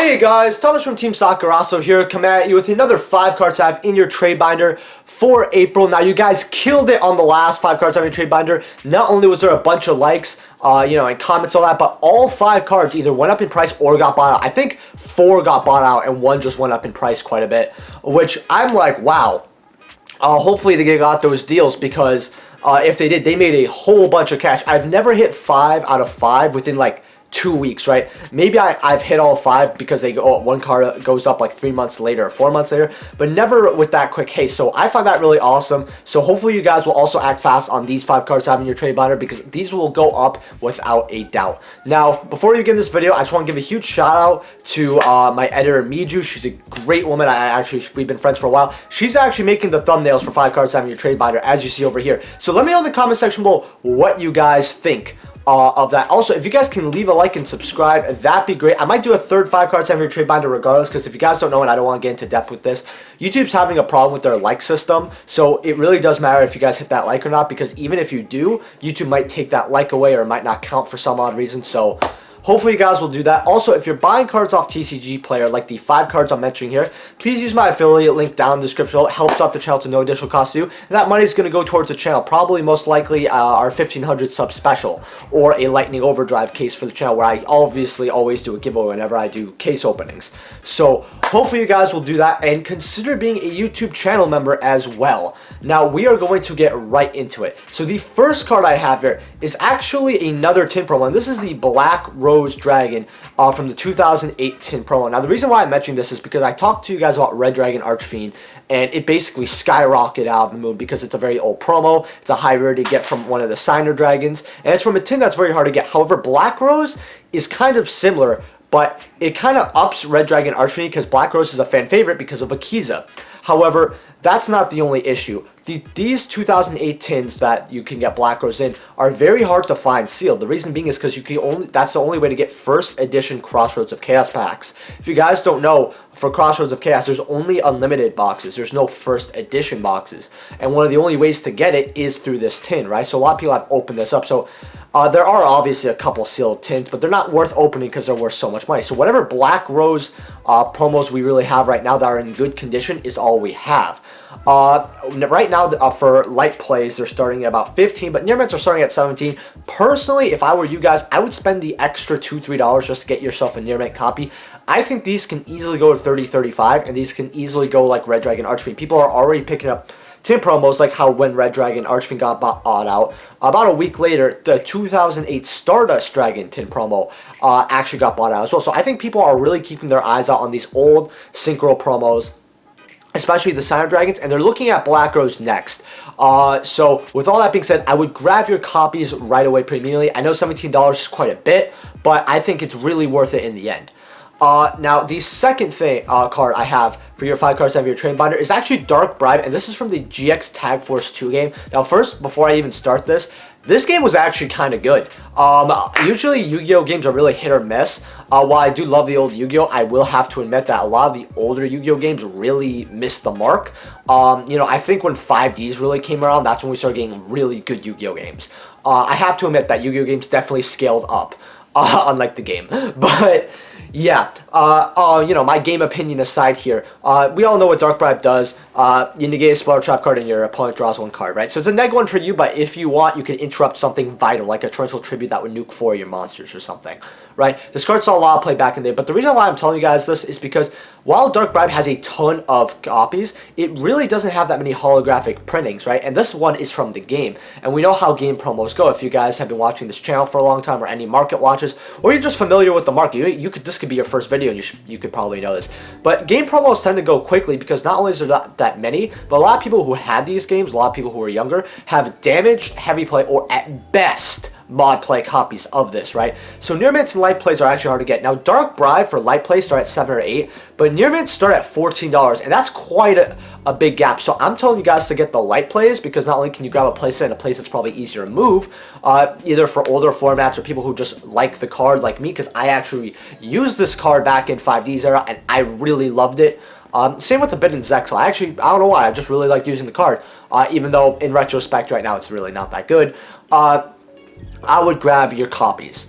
Hey guys, Thomas from Team Sakurasso here, coming at you with another 5 cards I have in your trade binder for April. Now you guys killed it on the last 5 cards I have in your trade binder. Not only was there a bunch of likes, and comments, all that, but all 5 cards either went up in price or got bought out. I think 4 got bought out and 1 just went up in price quite a bit, which I'm like, wow. Hopefully they got those deals because if they did, they made a whole bunch of cash. I've never hit 5 out of 5 within like 2 weeks, right? Maybe I've hit all 5 because one card goes up like 3 months later or 4 months later, but never with that quick haste. So I find that really awesome. So hopefully you guys will also act fast on these 5 cards I have in your trade binder because these will go up without a doubt. Now, before we begin this video, I just want to give a huge shout out to my editor Miju. She's a great woman. We've been friends for a while. She's actually making the thumbnails for 5 cards I have in your trade binder, as you see over here. So let me know in the comment section below what you guys think of that. Also, if you guys can leave a like and subscribe, that'd be great. I might do a third 5 cards every trade binder regardless, because if you guys don't know, and I don't want to get into depth with this, YouTube's having a problem with their like system, so it really does matter if you guys hit that like or not, because even if you do, YouTube might take that like away or it might not count for some odd reason. So hopefully you guys will do that. Also, if you're buying cards off TCG Player, like the 5 cards I'm mentioning here, please use my affiliate link down in the description. It helps out the channel to no additional cost to you. And that money is going to go towards the channel. Probably, most likely, our 1500 sub special or a Lightning Overdrive case for the channel, where I obviously always do a giveaway whenever I do case openings. So hopefully you guys will do that and consider being a YouTube channel member as well. Now, we are going to get right into it. So the first card I have here is actually another tin promo, and this is the Black Rose Dragon from the 2008 tin promo. Now, the reason why I'm mentioning this is because I talked to you guys about Red Dragon Archfiend, and it basically skyrocketed out of the moon because it's a very old promo. It's a high rarity to get from one of the signer dragons, and it's from a tin that's very hard to get. However, Black Rose is kind of similar, but it kind of ups Red Dragon Archfiend because Black Rose is a fan favorite because of Akiza. However, that's not the only issue. These 2008 tins that you can get Black Rose in are very hard to find sealed. The reason being is because that's the only way to get first edition Crossroads of Chaos packs. If you guys don't know, for Crossroads of Chaos, there's only unlimited boxes. There's no first edition boxes. And one of the only ways to get it is through this tin, right? So a lot of people have opened this up. So there are obviously a couple sealed tins, but they're not worth opening because they're worth so much money. So whatever Black Rose promos we really have right now that are in good condition is all we have. Right now, for light plays, they're starting at about 15, but near mints are starting at 17. Personally, if I were you guys, I would spend the extra $2, $3 just to get yourself a near mint copy. I think these can easily go to 30, 35, and these can easily go like Red Dragon Archfiend. People are already picking up tin promos, like how when Red Dragon Archfiend got bought out, about a week later, the 2008 Stardust Dragon tin promo actually got bought out as well. So I think people are really keeping their eyes out on these old Synchro promos, especially the Signer Dragons, and they're looking at Black Rose next. So with all that being said, I would grab your copies right away pretty immediately. I know $17 is quite a bit, but I think it's really worth it in the end. Now, the second card I have for your 5 cards out of your trade binder is actually Dark Bribe, and this is from the GX Tag Force 2 game. Now, first, before I even start this game was actually kind of good. Usually Yu-Gi-Oh games are really hit or miss. While I do love the old Yu-Gi-Oh, I will have to admit that a lot of the older Yu-Gi-Oh games really missed the mark. I think when 5Ds really came around, that's when we started getting really good Yu-Gi-Oh games. I have to admit that Yu-Gi-Oh games definitely scaled up, unlike the game. But yeah, my game opinion aside here, we all know what Dark Bribe does. You negate a Spell Trap card and your opponent draws 1 card, right? So it's a neg 1 for you, but if you want, you can interrupt something vital, like a Torrential Tribute that would nuke 4 of your monsters or something, right? This card saw a lot of play back in the day, but the reason why I'm telling you guys this is because while Dark Bribe has a ton of copies, it really doesn't have that many holographic printings, right? And this one is from the game, and we know how game promos go. If you guys have been watching this channel for a long time, or any market watches, or you're just familiar with the market, this could be your first video, and you could probably know this. But game promos tend to go quickly because not only is there not that many, but a lot of people who had these games, a lot of people who are younger, have damaged heavy play or at best mod play copies of this, right? So near mints and light plays are actually hard to get. Now, Dark Bribe for light plays start at 7 or 8, but near mints start at $14, and that's quite a big gap. So I'm telling you guys to get the light plays, because not only can you grab a playset in a place that's probably easier to move, either for older formats or people who just like the card like me, because I actually used this card back in 5D's era, and I really loved it. Same with the Bid and Zexal. I don't know why, I just really liked using the card, even though in retrospect right now it's really not that good. I would grab your copies.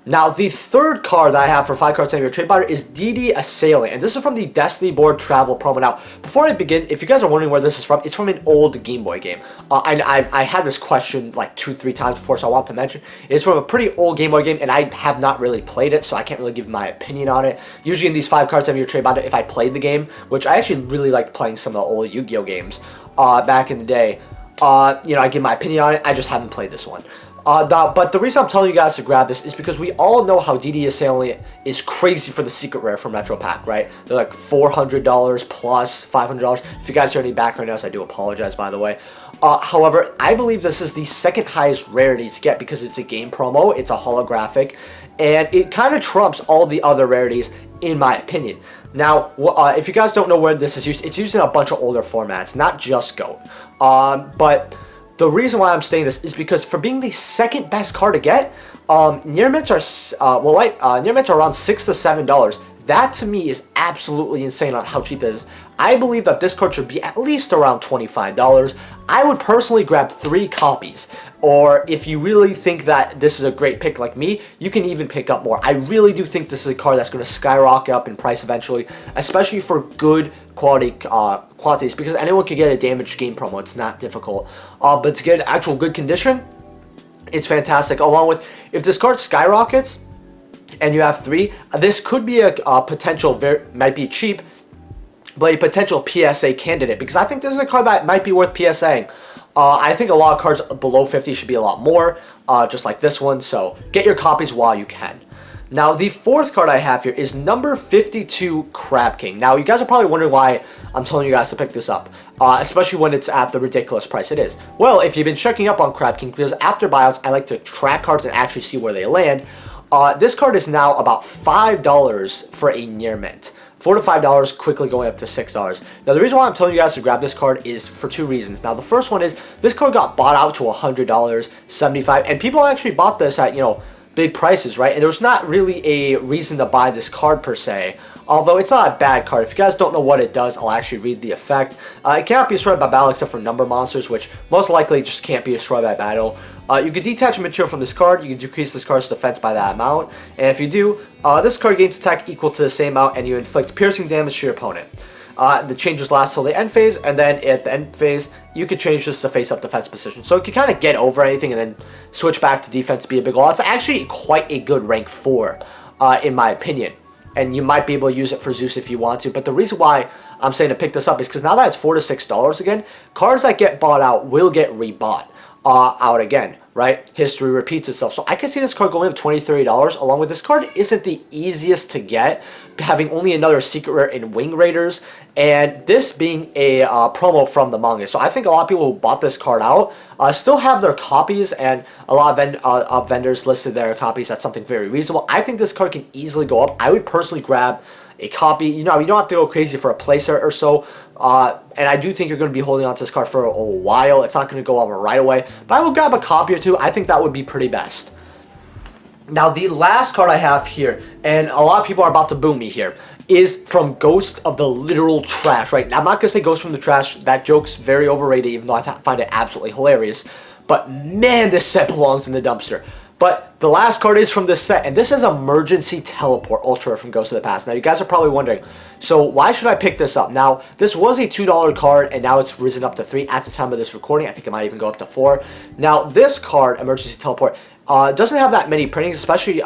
Now, the third card that I have for 5 cards in your trade binder is DD Assailing, and this is from the Destiny Board Travel promo. Now, before I begin, if you guys are wondering where this is from, it's from an old Game Boy game. I had this question like 2-3 times before, so I want to mention it's from a pretty old Game Boy game, and I have not really played it, so I can't really give my opinion on it. Usually in these 5 cards in your trade binder, if I played the game, which I actually really liked playing some of the old Yu-Gi-Oh games back in the day, I give my opinion on it. I just haven't played this one. But the reason I'm telling you guys to grab this is because we all know how DD Assailing is crazy for the secret rare from Retro Pack, right? They're like $400 plus $500. If you guys hear any background noise, I do apologize, by the way. However, I believe this is the second highest rarity to get because it's a game promo, it's a holographic, and it kind of trumps all the other rarities, in my opinion. Now, if you guys don't know where this is used, it's used in a bunch of older formats, not just GOAT. But the reason why I'm saying this is because for being the second best card to get, near mints are near mints are around $6 to $7. That to me is absolutely insane on how cheap it is. I believe that this card should be at least around $25. I would personally grab 3 copies. Or if you really think that this is a great pick like me, you can even pick up more. I really do think this is a card that's going to skyrocket up in price eventually, especially for good quality quantities, because anyone can get a damaged game promo. It's not difficult. But to get an actual good condition, it's fantastic. Along with, if this card skyrockets and you have 3, this could be a potential, might be cheap, but a potential PSA candidate, because I think this is a card that might be worth PSAing. I think a lot of cards below 50 should be a lot more, just like this one, so get your copies while you can. Now, the fourth card I have here is number 52, Crab King. Now, you guys are probably wondering why I'm telling you guys to pick this up, especially when it's at the ridiculous price it is. Well, if you've been checking up on Crab King, because after buyouts, I like to track cards and actually see where they land, this card is now about $5 for a near mint. $4 to $5, quickly going up to $6. Now, the reason why I'm telling you guys to grab this card is for 2 reasons. Now, the first one is this card got bought out to $100, $75, and people actually bought this at, big prices, right? And there's not really a reason to buy this card per se, although it's not a bad card. If you guys don't know what it does, I'll actually read the effect. It cannot be destroyed by battle except for number monsters, which most likely just can't be destroyed by battle. You can detach a material from this card. You can decrease this card's defense by that amount, and if you do, this card gains attack equal to the same amount, and you inflict piercing damage to your opponent. The changes last till the end phase, and then at the end phase, you could change this to face-up defense position. So you can kind of get over anything and then switch back to defense, be a big wall. It's actually quite a good rank 4, in my opinion. And you might be able to use it for Zeus if you want to. But the reason why I'm saying to pick this up is because now that it's $4 to $6 again, cards that get bought out will get rebought out again, right? History repeats itself. So I can see this card going up $20, $30. Along with, this card isn't the easiest to get, having only another secret rare in Wing Raiders, and this being a promo from the manga. So I think a lot of people who bought this card out still have their copies, and a lot of vendors listed their copies at something very reasonable. I think this card can easily go up. I would personally grab a copy. You don't have to go crazy for a placer or so. And I do think you're going to be holding on to this card for a while. It's not going to go up right away. But I will grab a copy or 2. I think that would be pretty best. Now, the last card I have here, and a lot of people are about to boo me here, is from Ghost of the Literal Trash, right? Now, I'm not going to say Ghost from the Trash. That joke's very overrated, even though I find it absolutely hilarious. But, man, this set belongs in the dumpster. But the last card is from this set, and this is Emergency Teleport Ultra from Ghost of the Past. Now, you guys are probably wondering, so why should I pick this up? Now, this was a $2 card, and now it's risen up to $3 at the time of this recording. I think it might even go up to $4. Now, this card, Emergency Teleport, doesn't have that many printings, especially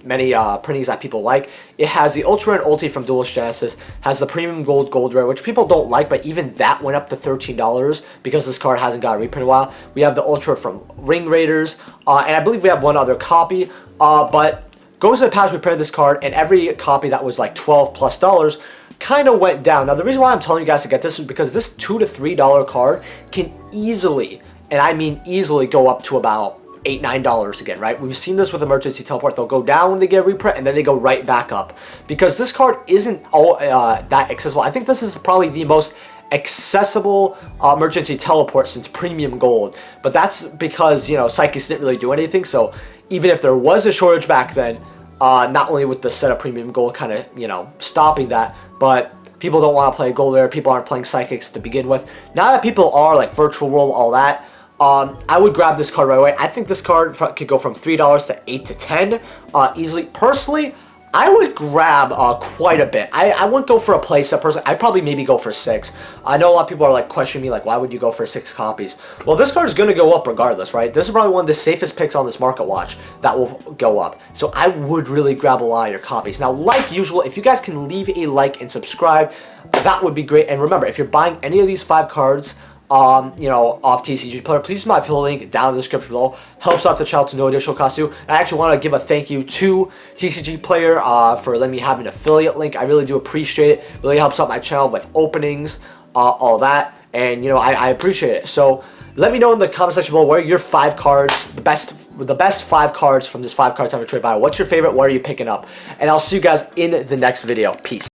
many printings that people like. It has the Ultra and Ulti from Duelist Genesis, has the Premium Gold Rare, which people don't like, but even that went up to $13 because this card hasn't got a reprint in a while. We have the Ultra from Ring Raiders, and I believe we have one other copy, but Ghost of the Past reprinted this card, and every copy that was like $12+ kind of went down. Now, the reason why I'm telling you guys to get this is because this $2 to $3 card can easily, and I mean easily, go up to about $8, $9 again, right? We've seen this with Emergency Teleport. They'll go down when they get a reprint, and then they go right back up because this card isn't all that accessible. I think this is probably the most accessible Emergency Teleport since Premium Gold, but that's because, Psychics didn't really do anything. So even if there was a shortage back then, not only with the set of Premium Gold kind of, stopping that, but people don't want to play Gold Rare. People aren't playing Psychics to begin with. Now that people are, like Virtual World, all that, I would grab this card right away. I think this card could go from $3 to $8 to $10 easily. Personally, I would grab quite a bit. I wouldn't go for a playset personally. I'd probably maybe go for 6. I know a lot of people are like questioning me like, why would you go for 6 copies? Well, this card is going to go up regardless, right? This is probably one of the safest picks on this market watch that will go up. So I would really grab a lot of your copies. Now, like usual, if you guys can leave a like and subscribe, that would be great. And remember, if you're buying any of these 5 cards, you know, off TCG Player, please use my affiliate link down in the description below. Helps out the channel to no additional cost too. And I actually want to give a thank you to TCG Player for letting me have an affiliate link. I really do appreciate it. Really helps out my channel with openings, all that, and you know, I appreciate it. So let me know in the comment section below, what are your 5 cards, the best 5 cards from this 5 card time trade buy. What's your favorite? What are you picking up? And I'll see you guys in the next video. Peace.